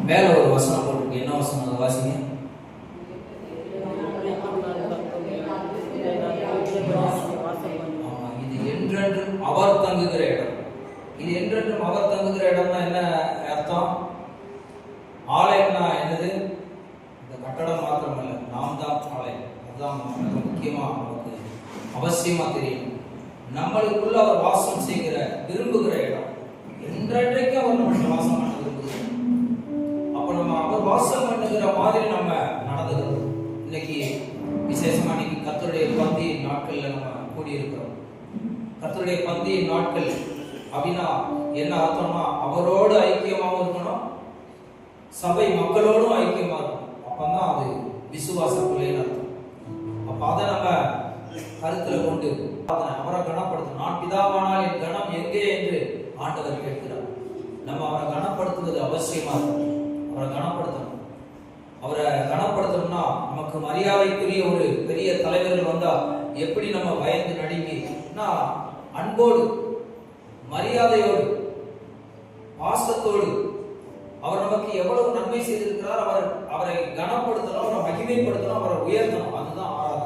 மேல ஒரு வசனம் போட்டிருக்கு. என்ன வசனம்? அதை வாசிங்க. இது என்றென்றும் அவர் தங்குகிற இடம். இது என்றென்றும் அவர் தங்குகிற இடம்னா என்ன அர்த்தம்? ஆலயம்னா என்னது? இந்த கட்டடம் மாத்திரமல்ல, நாம் தான் ஆலயம். அதுதான் முக்கியமா நமக்கு அவசியமா தெரியும். நம்மளுக்குள்ள அவர் வாசம் செய்கிற விரும்புகிற இடம். என்றைக்கு அவர் நம்ம வாசம் பண்ண விரும்புகிறார். அப்ப நம்ம அவர் வாசம் பண்ணுகிற மாதிரி நம்ம நடந்துக்கிறோம். இன்னைக்கு விசேஷமா இன்னைக்கு கர்த்தருடைய பந்தி நாட்கள்ல நம்ம கூடியிருக்கிறோம். கர்த்தருடைய பந்தி நாட்கள் அப்படின்னா என்ன அர்த்தம்னா, அவரோடு ஐக்கியமாகவும் இருக்கணும், சபை மக்களோடும் ஐக்கியமா இருக்கணும். அப்பதான் அது விசுவாச பிள்ளைன்னு அர்த்தம். அப்ப அதை நம்ம கருத்துல கொண்டு அவரை கனப்படுத்தணும். நான் பிதாவானால் என் கனம் எங்கே என்று ஆண்டவர் கேட்கிறார். நம்ம அவரை கனப்படுத்துவது அவசியமா இருக்கும். அவரை கனப்படுத்தணும். அவரை கனப்படுத்தணும்னா நமக்கு மரியாதைக்குரிய ஒரு பெரிய தலைவர்கள் வந்தா எப்படி நம்ம பயந்து நடுங்கினா, அன்போடு மரியாதையோடு பாசத்தோடு அவர் நமக்கு எவ்வளவு நன்மை செய்திருக்கிறார், அவரை கனப்படுத்தணும், அவரை மகிமைப்படுத்தணும், அவரை உயர்த்தணும். அதுதான் ஆராதனை.